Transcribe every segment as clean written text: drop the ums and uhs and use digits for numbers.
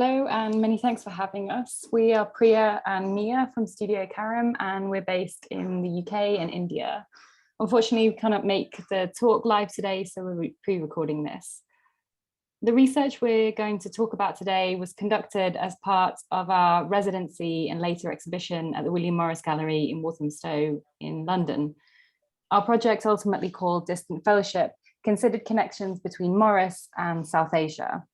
Hello, and many thanks for having us. We are Priya and Mia from Studio Carrom, and we're based in the UK and India. Unfortunately, we cannot make the talk live today, so we're pre-recording this. The research we're going to talk about today was conducted as part of our residency and later exhibition at the William Morris Gallery in Walthamstow in London. Our project, ultimately called Distant Fellowship, considered connections between Morris and South Asia.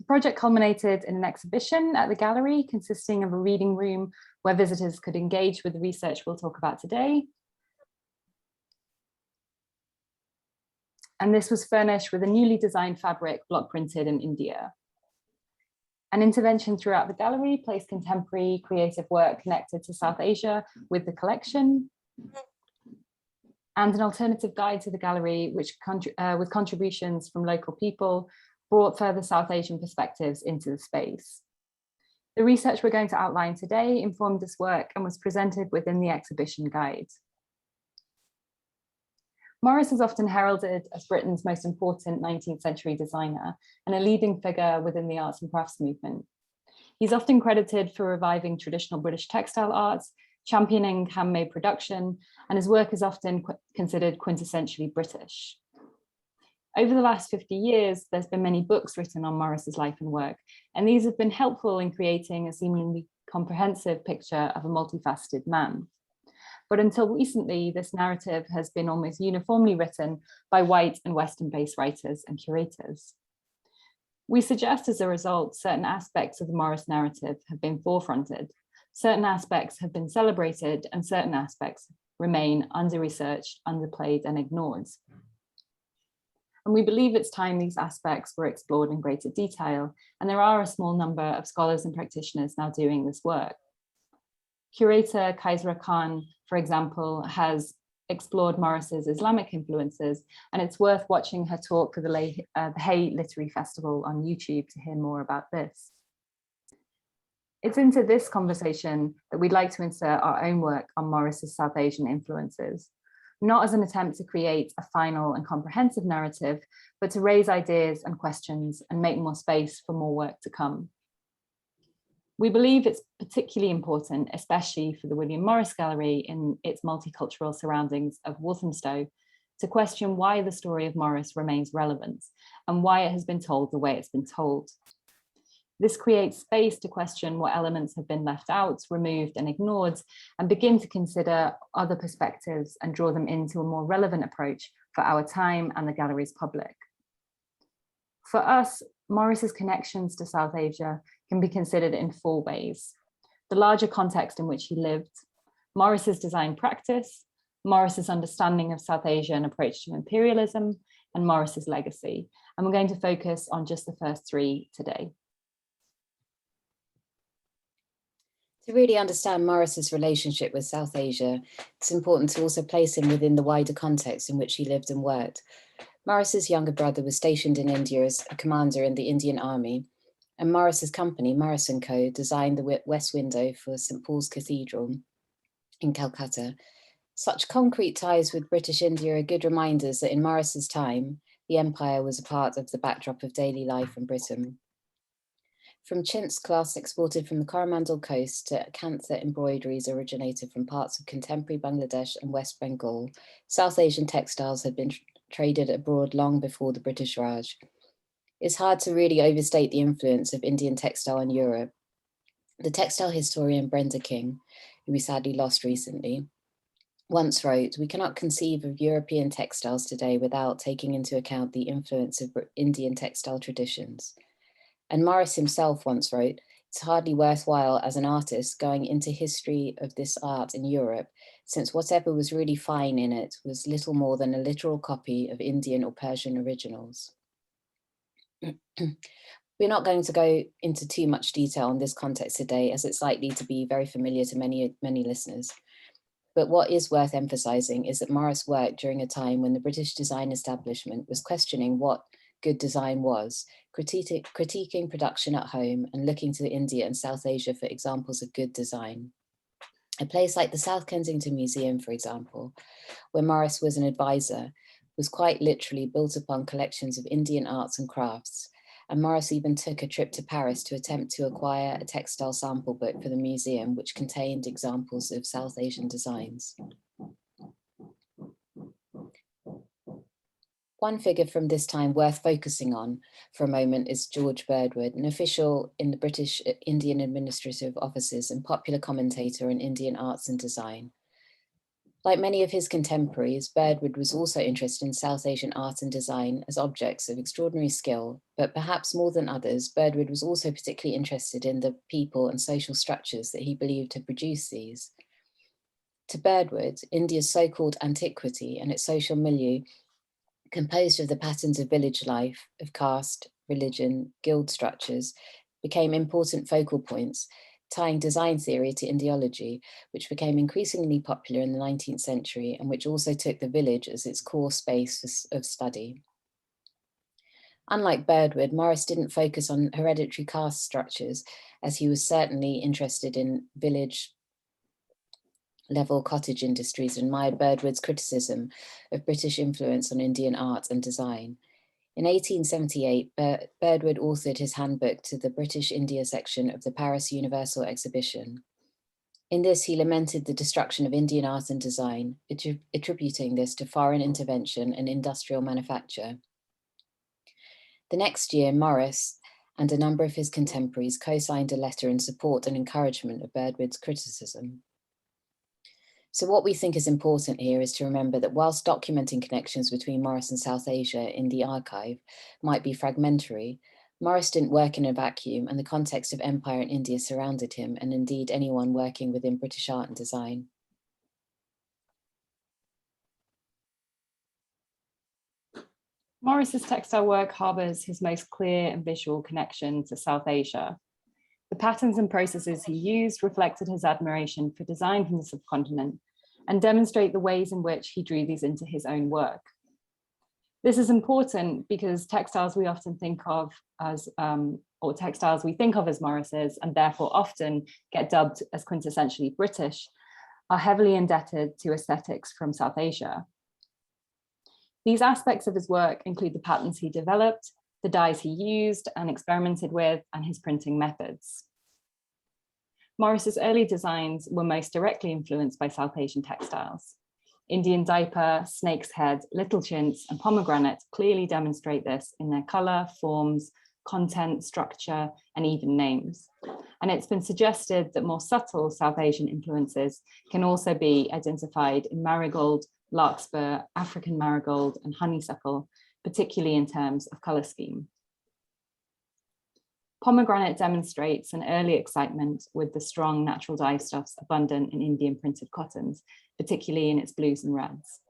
The project culminated in an exhibition at the gallery consisting of a reading room where visitors could engage with the research we'll talk about today. And this was furnished with a newly designed fabric block printed in India. An intervention throughout the gallery placed contemporary creative work connected to South Asia with the collection, and an alternative guide to the gallery, which with contributions from local people, brought further South Asian perspectives into the space. The research we're going to outline today informed this work and was presented within the exhibition guide. Morris is often heralded as Britain's most important 19th century designer and a leading figure within the arts and crafts movement. He's often credited for reviving traditional British textile arts, championing handmade production, and his work is often considered quintessentially British. Over the last 50 years, there's been many books written on Morris's life and work, and these have been helpful in creating a seemingly comprehensive picture of a multifaceted man. But until recently, this narrative has been almost uniformly written by white and Western-based writers and curators. We suggest as a result, certain aspects of the Morris narrative have been forefronted, certain aspects have been celebrated, and certain aspects remain under-researched, underplayed, and ignored. And we believe it's time these aspects were explored in greater detail, and there are a small number of scholars and practitioners now doing this work. Curator Kaisra Khan, for example, has explored Morris's Islamic influences, and it's worth watching her talk for the Hay Literary Festival on YouTube to hear more about this. It's into this conversation that we'd like to insert our own work on Morris's South Asian influences, not as an attempt to create a final and comprehensive narrative, but to raise ideas and questions and make more space for more work to come. We believe it's particularly important, especially for the William Morris Gallery in its multicultural surroundings of Walthamstow, to question why the story of Morris remains relevant and why it has been told the way it's been told. This creates space to question what elements have been left out, removed, and ignored, and begin to consider other perspectives and draw them into a more relevant approach for our time and the gallery's public. For us, Morris's connections to South Asia can be considered in four ways: the larger context in which he lived, Morris's design practice, Morris's understanding of South Asia and approach to imperialism, and Morris's legacy. And we're going to focus on just the first three today. To really understand Morris's relationship with South Asia, it's important to also place him within the wider context in which he lived and worked. Morris's younger brother was stationed in India as a commander in the Indian Army, and Morris's company, Morris & Co., designed the west window for St. Paul's Cathedral in Calcutta. Such concrete ties with British India are good reminders that in Morris's time, the empire was a part of the backdrop of daily life in Britain. From chintz cloths exported from the Coromandel coast to kantha embroideries originated from parts of contemporary Bangladesh and West Bengal, South Asian textiles had been traded abroad long before the British Raj. It's hard to really overstate the influence of Indian textile in Europe. The textile historian Brenda King, who we sadly lost recently, once wrote, "We cannot conceive of European textiles today without taking into account the influence of Indian textile traditions." And Morris himself once wrote, "It's hardly worthwhile as an artist going into history of this art in Europe, since whatever was really fine in it was little more than a literal copy of Indian or Persian originals." We're not going to go into too much detail on this context today, as it's likely to be very familiar to many listeners. But what is worth emphasizing is that Morris worked during a time when the British design establishment was questioning what good design was, critiquing production at home and looking to India and South Asia for examples of good design. A place like the South Kensington Museum, for example, where Morris was an advisor, was quite literally built upon collections of Indian arts and crafts, and Morris even took a trip to Paris to attempt to acquire a textile sample book for the museum, which contained examples of South Asian designs. One figure from this time worth focusing on for a moment is George Birdwood, an official in the British Indian Administrative Offices and popular commentator on Indian arts and design. Like many of his contemporaries, Birdwood was also interested in South Asian art and design as objects of extraordinary skill, but perhaps more than others, Birdwood was also particularly interested in the people and social structures that he believed had produced these. To Birdwood, India's so-called antiquity and its social milieu, composed of the patterns of village life, of caste, religion, guild structures, became important focal points, tying design theory to ideology, which became increasingly popular in the 19th century and which also took the village as its core space of study. Unlike Birdwood, Morris didn't focus on hereditary caste structures, as he was certainly interested in village level cottage industries and admired Birdwood's criticism of British influence on Indian art and design. In 1878, Birdwood authored his handbook to the British India section of the Paris Universal Exhibition. In this, he lamented the destruction of Indian art and design, attributing this to foreign intervention and industrial manufacture. The next year, Morris and a number of his contemporaries co-signed a letter in support and encouragement of Birdwood's criticism. So what we think is important here is to remember that whilst documenting connections between Morris and South Asia in the archive might be fragmentary, Morris didn't work in a vacuum, and the context of empire in India surrounded him, and indeed anyone working within British art and design. Morris's textile work harbours his most clear and visual connection to South Asia. The patterns and processes he used reflected his admiration for design from the subcontinent and demonstrate the ways in which he drew these into his own work. This is important because textiles we often think of as, or textiles we think of as Morris's, and therefore often get dubbed as quintessentially British, are heavily indebted to aesthetics from South Asia. These aspects of his work include the patterns he developed, the dyes he used and experimented with, and his printing methods. Morris's early designs were most directly influenced by South Asian textiles. Indian diaper, snake's head, little chintz, and pomegranate clearly demonstrate this in their color, forms, content, structure, and even names. And it's been suggested that more subtle South Asian influences can also be identified in marigold, larkspur, African marigold, and honeysuckle, particularly in terms of color scheme. Pomegranate demonstrates an early excitement with the strong natural dye stuffs abundant in Indian printed cottons, particularly in its blues and reds.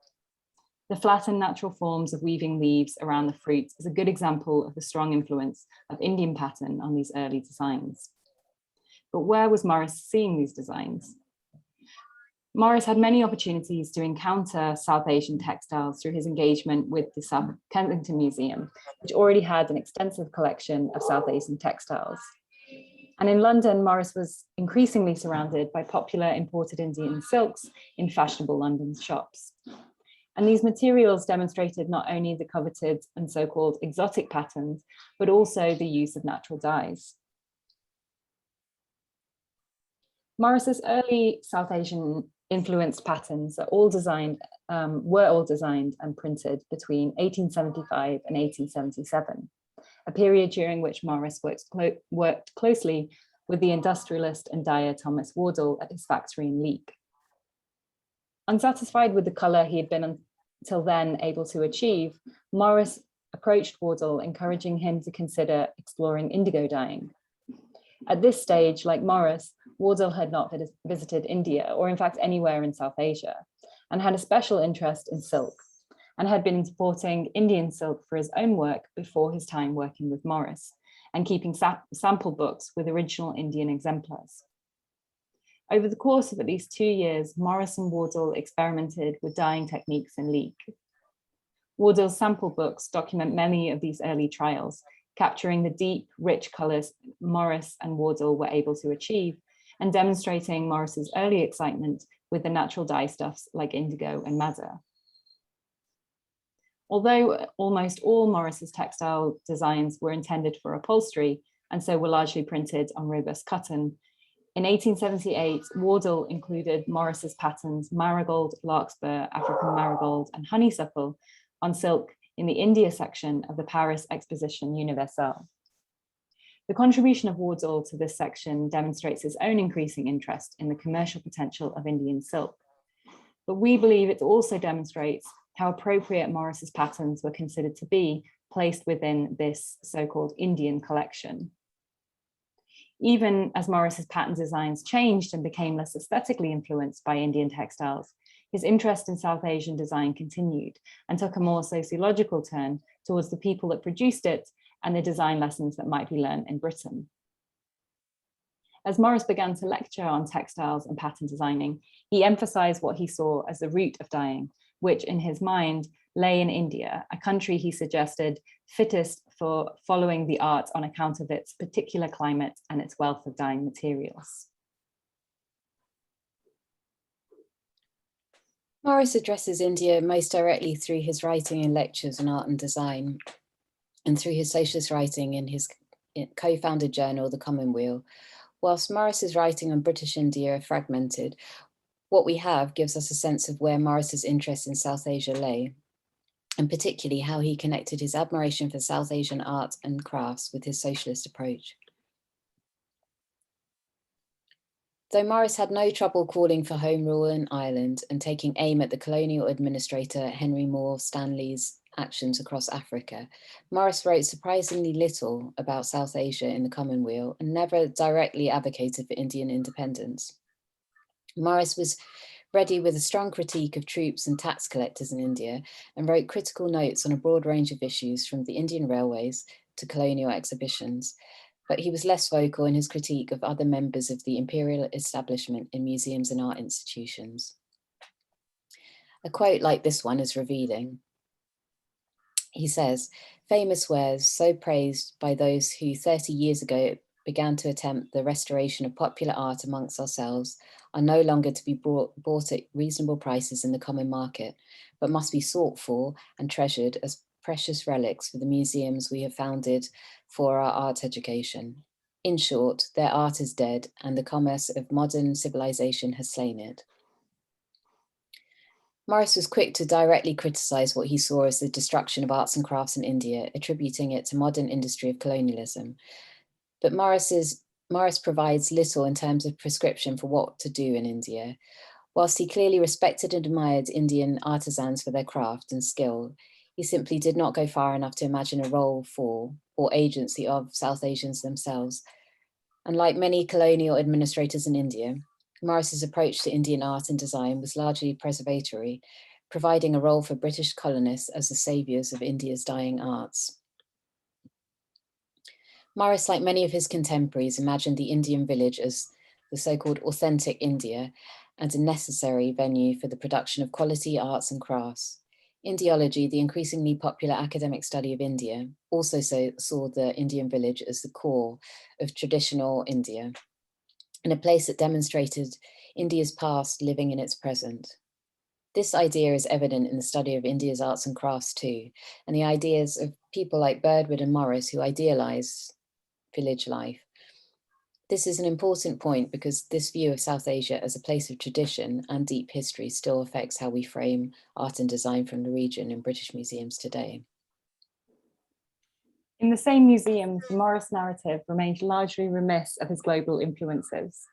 The flattened natural forms of weaving leaves around the fruit is a good example of the strong influence of Indian pattern on these early designs. But where was Morris seeing these designs? Morris had many opportunities to encounter South Asian textiles through his engagement with the South Kensington Museum, which already had an extensive collection of South Asian textiles. And in London, Morris was increasingly surrounded by popular imported Indian silks in fashionable London shops. And these materials demonstrated not only the coveted and so-called exotic patterns, but also the use of natural dyes. Morris's early South Asian influenced patterns were all designed and printed between 1875 and 1877, a period during which Morris worked closely with the industrialist and dyer Thomas Wardle at his factory in Leek. Unsatisfied with the color he had been until then able to achieve, Morris approached Wardle, encouraging him to consider exploring indigo dyeing. At this stage, like Morris, Wardle had not visited India, or in fact anywhere in South Asia, and had a special interest in silk, and had been importing Indian silk for his own work before his time working with Morris, and keeping sample books with original Indian exemplars. Over the course of at least 2 years, Morris and Wardle experimented with dyeing techniques in Leek. Wardle's sample books document many of these early trials, capturing the deep, rich colors Morris and Wardle were able to achieve, and demonstrating Morris's early excitement with the natural dye stuffs like indigo and madder. Although almost all Morris's textile designs were intended for upholstery and so were largely printed on robust cotton, in 1878, Wardle included Morris's patterns marigold, larkspur, African marigold, and honeysuckle on silk in the India section of the Paris Exposition Universelle. The contribution of Wardle to this section demonstrates his own increasing interest in the commercial potential of Indian silk. But we believe it also demonstrates how appropriate Morris's patterns were considered to be placed within this so-called Indian collection. Even as Morris's pattern designs changed and became less aesthetically influenced by Indian textiles, his interest in South Asian design continued and took a more sociological turn towards the people that produced it and the design lessons that might be learned in Britain. As Morris began to lecture on textiles and pattern designing, he emphasized what he saw as the root of dyeing, which in his mind lay in India, a country he suggested fittest for following the art on account of its particular climate and its wealth of dyeing materials. Morris addresses India most directly through his writing and lectures on art and design, and through his socialist writing in his co-founded journal, The Commonweal. Whilst Morris's writing on British India are fragmented, what we have gives us a sense of where Morris's interest in South Asia lay, and particularly how he connected his admiration for South Asian art and crafts with his socialist approach. Though Morris had no trouble calling for home rule in Ireland and taking aim at the colonial administrator Henry Moore Stanley's actions across Africa, Morris wrote surprisingly little about South Asia in the Commonweal and never directly advocated for Indian independence. Morris was ready with a strong critique of troops and tax collectors in India and wrote critical notes on a broad range of issues from the Indian railways to colonial exhibitions, but he was less vocal in his critique of other members of the imperial establishment in museums and art institutions. A quote like this one is revealing. He says, "Famous wares so praised by those who 30 years ago began to attempt the restoration of popular art amongst ourselves are no longer to be bought at reasonable prices in the common market, but must be sought for and treasured as precious relics for the museums we have founded for our art education. In short, their art is dead and the commerce of modern civilization has slain it." Morris was quick to directly criticize what he saw as the destruction of arts and crafts in India, attributing it to modern industry of colonialism. But Morris provides little in terms of prescription for what to do in India. Whilst he clearly respected and admired Indian artisans for their craft and skill, he simply did not go far enough to imagine a role for or agency of South Asians themselves. And like many colonial administrators in India, Morris's approach to Indian art and design was largely preservatory, providing a role for British colonists as the saviors of India's dying arts. Morris, like many of his contemporaries, imagined the Indian village as the so-called authentic India and a necessary venue for the production of quality arts and crafts. Indiology, the increasingly popular academic study of India, also saw the Indian village as the core of traditional India, and a place that demonstrated India's past living in its present. This idea is evident in the study of India's arts and crafts too, and the ideas of people like Birdwood and Morris who idealized village life. This is an important point because this view of South Asia as a place of tradition and deep history still affects how we frame art and design from the region in British museums today. In the same museum, the Morris narrative remains largely remiss of his global influences.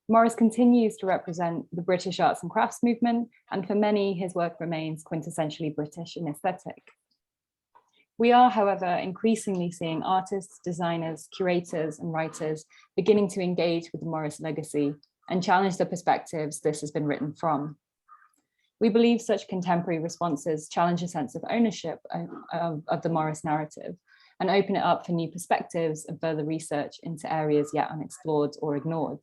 Morris continues to represent the British arts and crafts movement, and for many, his work remains quintessentially British in aesthetic. We are, however, increasingly seeing artists, designers, curators, and writers beginning to engage with the Morris legacy and challenge the perspectives this has been written from. We believe such contemporary responses challenge a sense of ownership of the Morris narrative and open it up for new perspectives and further research into areas yet unexplored or ignored.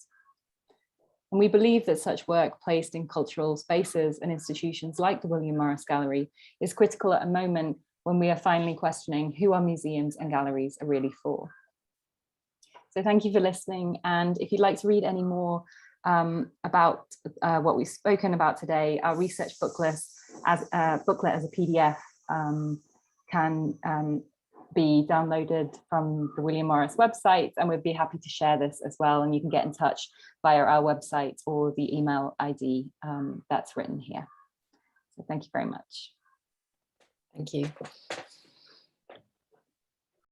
And we believe that such work placed in cultural spaces and institutions like the William Morris Gallery is critical at a moment when we are finally questioning who our museums and galleries are really for. So thank you for listening. And if you'd like to read any more about what we've spoken about today, our research booklet as a PDF can be downloaded from the William Morris website, and we'd be happy to share this as well. And you can get in touch via our website or the email ID that's written here. So thank you very much. Thank you.